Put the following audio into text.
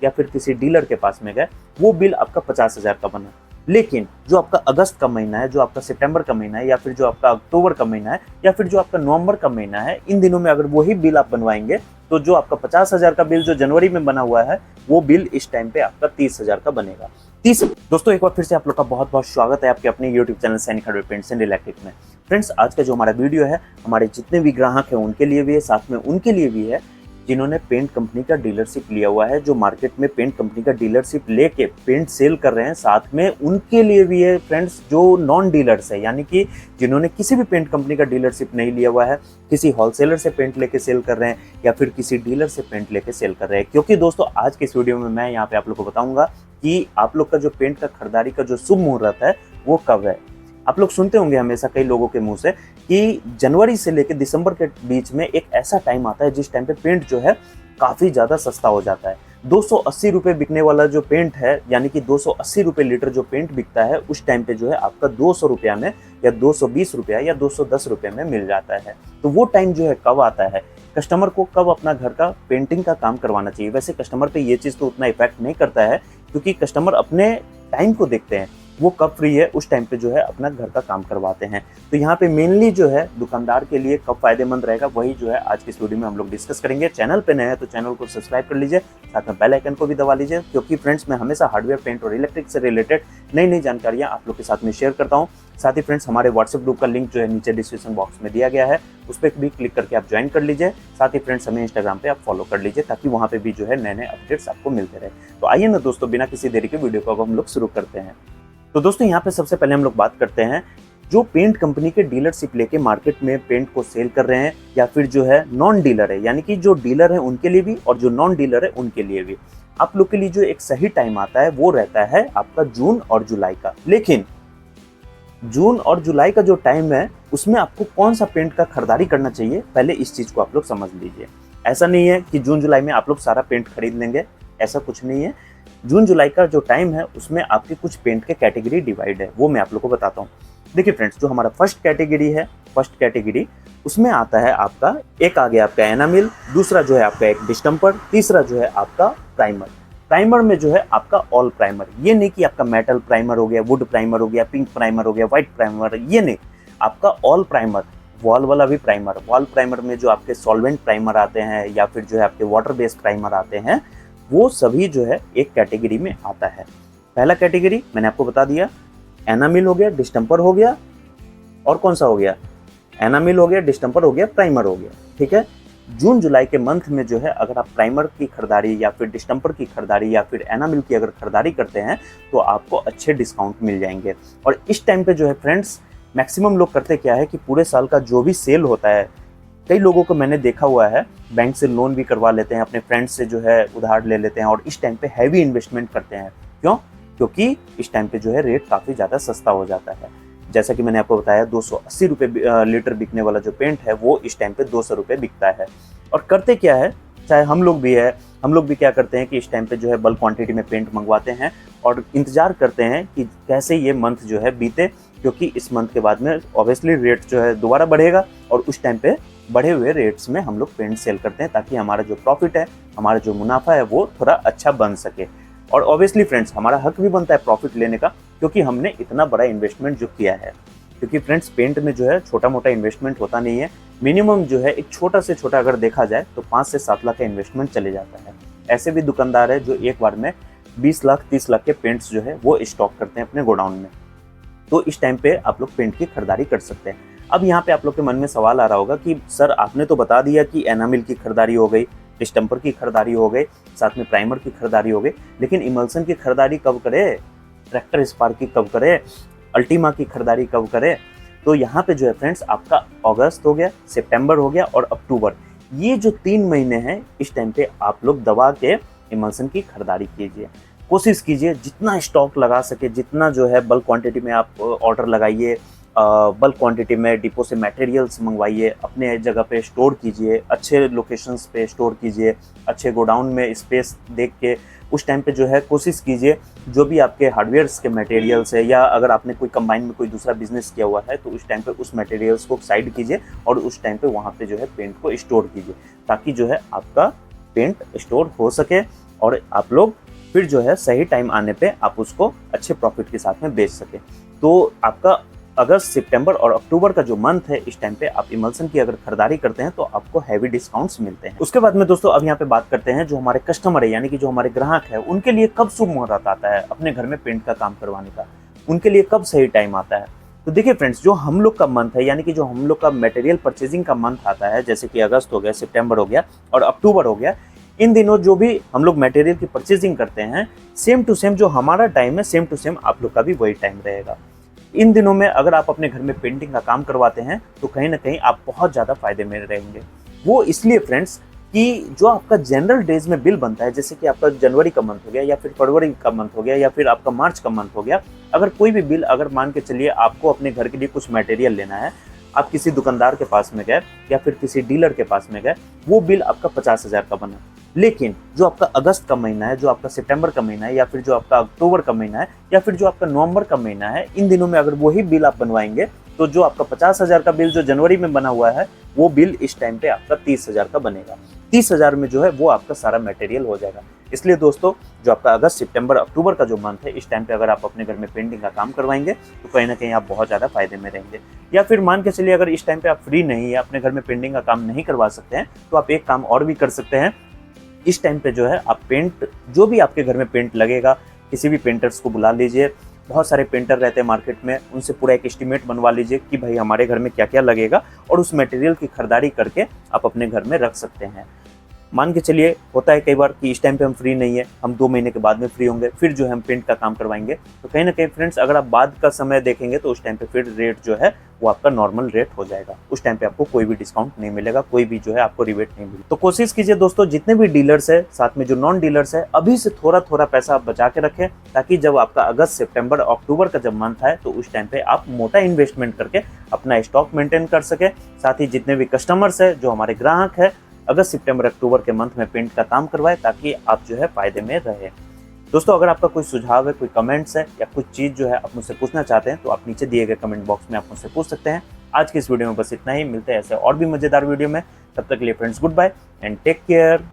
या फिर किसी डीलर के पास में गए, वो बिल आपका 50,000 का बना। लेकिन जो आपका अगस्त का महीना है, जो आपका सितंबर का महीना है, या फिर जो आपका अक्टूबर का महीना है, या फिर जो आपका नवंबर का महीना है, इन दिनों में अगर वही बिल आप बनवाएंगे तो जो आपका 50,000 का बिल जो जनवरी में बना हुआ है, वो बिल इस टाइम पे आपका 30,000 का बनेगा। दोस्तों एक बार फिर से आप लोग का बहुत बहुत स्वागत है आपके अपने YouTube चैनल सैनिक हार्डवेयर पेंट्स एंड इलेक्ट्रिक में। फ्रेंड्स, आज का जो हमारा वीडियो है, हमारे जितने भी ग्राहक हैं उनके लिए भी है, साथ में उनके लिए भी है जिन्होंने पेंट कंपनी का डीलरशिप लिया हुआ है, जो मार्केट में पेंट कंपनी का डीलरशिप लेके पेंट सेल कर रहे हैं। साथ में उनके लिए भी है फ्रेंड्स, जो नॉन डीलर्स है, यानी कि जिन्होंने किसी भी पेंट कंपनी का डीलरशिप नहीं लिया हुआ है, किसी होलसेलर से पेंट लेके सेल कर रहे हैं या फिर किसी डीलर से पेंट लेके सेल कर रहे हैं। क्योंकि दोस्तों आज के इस वीडियो में मैं यहाँ पे आप लोग को बताऊंगा कि आप लोग का जो पेंट का खरीदारी का जो शुभ मुहूर्त है वो कब है। आप लोग सुनते होंगे हमेशा कई लोगों के मुंह से कि जनवरी से लेकर दिसंबर के बीच में एक ऐसा टाइम आता है जिस टाइम पे पेंट जो है काफी ज्यादा सस्ता हो जाता है। 280 रुपए बिकने वाला जो पेंट है, यानी कि 280 रुपए लीटर जो पेंट बिकता है, उस टाइम पे जो है आपका 200 रुपया में या 220 रुपया या 210 रुपये में मिल जाता है। तो वो टाइम जो है कब आता है, कस्टमर को कब अपना घर का पेंटिंग का काम करवाना चाहिए। वैसे कस्टमर पे ये चीज़ तो उतना इफेक्ट नहीं करता है, क्योंकि कस्टमर अपने टाइम को देखते हैं, वो कब फ्री है उस टाइम पे जो है अपना घर का काम करवाते हैं। तो यहाँ पे मेनली जो है दुकानदार के लिए कब फायदेमंद रहेगा, वही जो है आज की इस वीडियो में हम लोग डिस्कस करेंगे। चैनल पे नए हैं तो चैनल को सब्सक्राइब कर लीजिए, साथ में बेल आइकन को भी दबा लीजिए, क्योंकि फ्रेंड्स मैं हमेशा हार्डवेयर, पेंट और इलेक्ट्रिक से रिलेटेड नई नई जानकारियाँ आप लोग के साथ में शेयर करता हूँ। साथ ही फ्रेंड्स हमारे व्हाट्सएप ग्रुप का लिंक जो है नीचे डिस्क्रिप्शन बॉक्स में दिया गया है, उस पर भी क्लिक करके आप ज्वाइन कर लीजिए। साथ ही फ्रेंड्स हमें इंस्टाग्राम पे आप फॉलो कर लीजिए, ताकि वहाँ पे भी जो है नए नए अपडेट्स आपको मिलते रहे। तो आइए ना दोस्तों, बिना किसी देरी के वीडियो को अब हम लोग शुरू करते हैं। तो दोस्तों यहाँ पे सबसे पहले हम लोग बात करते हैं जो पेंट कंपनी के डीलरशिप लेके मार्केट में पेंट को सेल कर रहे हैं, या फिर जो है नॉन डीलर है, यानी कि जो डीलर है उनके लिए भी और जो नॉन डीलर है उनके लिए भी। आप लोग के लिए जो एक सही टाइम आता है वो रहता है आपका जून और जुलाई का। लेकिन जून और जुलाई का जो टाइम है उसमें आपको कौन सा पेंट का खरीदारी करना चाहिए, पहले इस चीज को आप लोग समझ लीजिए। ऐसा नहीं है कि जून जुलाई में आप लोग सारा पेंट खरीद लेंगे, ऐसा कुछ नहीं है। जून जुलाई का जो टाइम है उसमें आपकी कुछ पेंट के कैटेगरी डिवाइड है, वो मैं आप लोग को बताता हूँ। देखिए फ्रेंड्स, जो हमारा फर्स्ट कैटेगरी उसमें आता है आपका, एक आ गया आपका एनामिल, दूसरा जो है आपका एक डिस्टेम्पर, तीसरा जो है आपका प्राइमर। प्राइमर में जो है आपका ऑल प्राइमर, ये नहीं कि आपका मेटल प्राइमर हो गया, वुड प्राइमर हो गया, पिंक प्राइमर हो गया, व्हाइट प्राइमर, ये नहीं, आपका ऑल प्राइमर। वॉल वाला भी प्राइमर, वॉल प्राइमर में जो आपके सॉल्वेंट प्राइमर आते हैं या फिर जो है आपके वाटर बेस्ड प्राइमर आते हैं, वो सभी जो है एक कैटेगरी में आता है। पहला कैटेगरी मैंने आपको बता दिया, एनामिल हो गया, डिस्टेम्पर हो गया, और कौन सा हो गया, एनामिल हो गया, डिस्टेम्पर हो गया, प्राइमर हो गया। ठीक है, जून जुलाई के मंथ में जो है अगर आप प्राइमर की खरीदारी या फिर डिस्टेम्पर की खरीदारी या फिर एनामिल की अगर खरीदारी करते हैं तो आपको अच्छे डिस्काउंट मिल जाएंगे। और इस टाइम पे जो है फ्रेंड्स, मैक्सिमम लोग करते क्या है कि पूरे साल का जो भी सेल होता है, कई लोगों को मैंने देखा हुआ है बैंक से लोन भी करवा लेते हैं, अपने फ्रेंड्स से जो है उधार ले लेते हैं और इस टाइम पे हैवी इन्वेस्टमेंट करते हैं। क्यों? क्योंकि इस टाइम पे जो है रेट काफ़ी ज़्यादा सस्ता हो जाता है। जैसा कि मैंने आपको बताया, 280 रुपये लीटर बिकने वाला जो पेंट है वो इस टाइम पे 200 रुपये बिकता है। और करते क्या है, चाहे हम लोग भी क्या करते हैं कि इस टाइम पे जो है बल्क क्वांटिटी में पेंट मंगवाते हैं और इंतजार करते हैं कि कैसे ये मंथ जो है बीते, क्योंकि इस मंथ के बाद में ऑब्वियसली रेट जो है दोबारा बढ़ेगा और उस टाइम पे बढ़े हुए रेट्स में हम लोग पेंट सेल करते हैं, ताकि हमारा जो प्रॉफिट है, हमारा जो मुनाफा है वो थोड़ा अच्छा बन सके। और ऑब्वियसली फ्रेंड्स हमारा हक भी बनता है प्रॉफिट लेने का, क्योंकि हमने इतना बड़ा इन्वेस्टमेंट जो किया है। क्योंकि फ्रेंड्स पेंट में जो है छोटा मोटा इन्वेस्टमेंट होता नहीं है, मिनिमम जो है एक छोटा से छोटा अगर देखा जाए तो 5 से 7 लाख का इन्वेस्टमेंट चले जाता है। ऐसे भी दुकानदार है जो एक बार में 20 लाख 30 लाख के पेंट्स जो है वो स्टॉक करते हैं अपने गोडाउन में। तो इस टाइम पे आप लोग पेंट की खरीदारी कर सकते हैं। अब यहाँ पे आप लोग के मन में सवाल आ रहा होगा कि सर आपने तो बता दिया कि एनामिल की खरीदारी हो गई, डिस्टेम्पर की खरीदारी हो गई, साथ में प्राइमर की खरीदारी हो गई, लेकिन इमल्सन की खरीदारी कब करे, ट्रैक्टर स्पार्क की कब करे, अल्टीमा की खरीदारी कब करे? तो यहाँ पे जो है फ्रेंड्स आपका अगस्त हो गया, सितंबर हो गया और अक्टूबर, ये जो 3 महीने हैं, इस टाइम पे आप लोग दबा के इमल्सन की खरीदारी कीजिए। कोशिश कीजिए जितना स्टॉक लगा सके, जितना जो है बल्क क्वांटिटी में आप ऑर्डर लगाइए, बल्क क्वांटिटी में डिपो से मटेरियल्स मंगवाइए, अपने जगह पे स्टोर कीजिए, अच्छे लोकेशंस पे स्टोर कीजिए, अच्छे गोडाउन में स्पेस देख के उस टाइम पे जो है कोशिश कीजिए जो भी आपके हार्डवेयर्स के मटेरियल्स है, या अगर आपने कोई कंबाइन में कोई दूसरा बिजनेस किया हुआ है तो उस टाइम पे उस मटेरियल्स को साइड कीजिए और उस टाइम पे वहाँ पे जो है पेंट को स्टोर कीजिए, ताकि जो है आपका पेंट स्टोर हो सके और आप लोग फिर जो है सही टाइम आने पे आप उसको अच्छे प्रॉफिट के साथ में बेच सके। तो आपका अगस्त, सितंबर और अक्टूबर का जो मंथ है, इस टाइम पे आप इमल्सन की अगर खरीदारी करते हैं तो आपको हैवी डिस्काउंट्स मिलते हैं। उसके बाद में दोस्तों अब यहाँ पे बात करते हैं जो हमारे कस्टमर है, यानी कि जो हमारे ग्राहक है, उनके लिए कब शुभ मुहूर्त आता है अपने घर में पेंट का काम करवाने का, उनके लिए कब सही टाइम आता है। तो देखिए फ्रेंड्स, जो हम लोग का मंथ है, यानी कि जो हम लोग का मटेरियल परचेजिंग का मंथ आता है, जैसे कि अगस्त हो गया, सितंबर हो गया और अक्टूबर हो गया, इन दिनों जो भी हम लोग मटेरियल की परचेजिंग करते हैं, सेम टू सेम जो हमारा टाइम है, सेम टू सेम आप लोग का भी वही टाइम रहेगा। इन दिनों में अगर आप अपने घर में पेंटिंग का काम करवाते हैं तो कहीं ना कहीं आप बहुत ज़्यादा फायदे में रहेंगे। वो इसलिए फ्रेंड्स कि जो आपका जनरल डेज में बिल बनता है, जैसे कि आपका जनवरी का मंथ हो गया या फिर फरवरी का मंथ हो गया या फिर आपका मार्च का मंथ हो गया, अगर कोई भी बिल, अगर मान के चलिए आपको अपने घर के लिए कुछ मटेरियल लेना है, आप किसी दुकानदार के पास में गए या फिर किसी डीलर के पास में गए, वो बिल आपका 50,000 का बना। लेकिन जो आपका अगस्त का महीना है, जो आपका सितंबर का महीना है या फिर जो आपका अक्टूबर का महीना है या फिर जो आपका नवंबर का महीना है, इन दिनों में अगर वही बिल आप बनवाएंगे तो जो आपका 50,000 का बिल जो जनवरी में बना हुआ है, वो बिल इस टाइम पे आपका 30,000 का बनेगा। 30,000 में जो है वो आपका सारा मटेरियल हो जाएगा। इसलिए दोस्तों, जो आपका अगस्त, सितंबर, अक्टूबर का जो मंथ है, इस टाइम पे अगर आप अपने घर में पेंटिंग का काम करवाएंगे तो कहीं ना कहीं आप बहुत ज़्यादा फायदे में रहेंगे। या फिर मान के चलिए अगर इस टाइम पे आप फ्री नहीं है, अपने घर में पेंटिंग का काम नहीं करवा सकते हैं, तो आप एक काम और भी कर सकते हैं। इस टाइम पे जो है आप पेंट, जो भी आपके घर में पेंट लगेगा, किसी भी पेंटर्स को बुला लीजिए। बहुत सारे पेंटर रहते हैं मार्केट में, उनसे पूरा एक एस्टीमेट बनवा लीजिए कि भाई हमारे घर में क्या क्या लगेगा, और उस मटेरियल की खरीदारी करके आप अपने घर में रख सकते हैं। मान के चलिए होता है कई बार कि इस टाइम पे हम फ्री नहीं है, हम 2 महीने के बाद में फ्री होंगे, फिर जो है हम पेंट का काम करवाएंगे। तो कहीं ना कहीं फ्रेंड्स, अगर आप बाद का समय देखेंगे तो उस टाइम पे फिर रेट जो है वो आपका नॉर्मल रेट हो जाएगा। उस टाइम पे आपको कोई भी डिस्काउंट नहीं मिलेगा, कोई भी जो है आपको रिबेट नहीं मिलेगा। तो कोशिश कीजिए दोस्तों, जितने भी डीलर्स है, साथ में जो नॉन डीलर्स है, अभी से थोड़ा थोड़ा पैसा आप बचा के रखें, ताकि जब आपका अगस्त, सितंबर, अक्टूबर का जब मंथ आए तो उस टाइम पे आप मोटा इन्वेस्टमेंट करके अपना स्टॉक मेंटेन कर सके। साथ ही जितने भी कस्टमर्स है, जो हमारे ग्राहक है, अगस्त, सितंबर, अक्टूबर के मंथ में पेंट का काम करवाए, ताकि आप जो है फायदे में रहे। दोस्तों, अगर आपका कोई सुझाव है, कोई कमेंट्स है या कुछ चीज़ जो है आप मुझसे पूछना चाहते हैं, तो आप नीचे दिए गए कमेंट बॉक्स में आप मुझसे पूछ सकते हैं। आज की इस वीडियो में बस इतना ही। मिलते हैं ऐसे और भी मजेदार वीडियो में। तब तक के लिए friends, good bye and take care.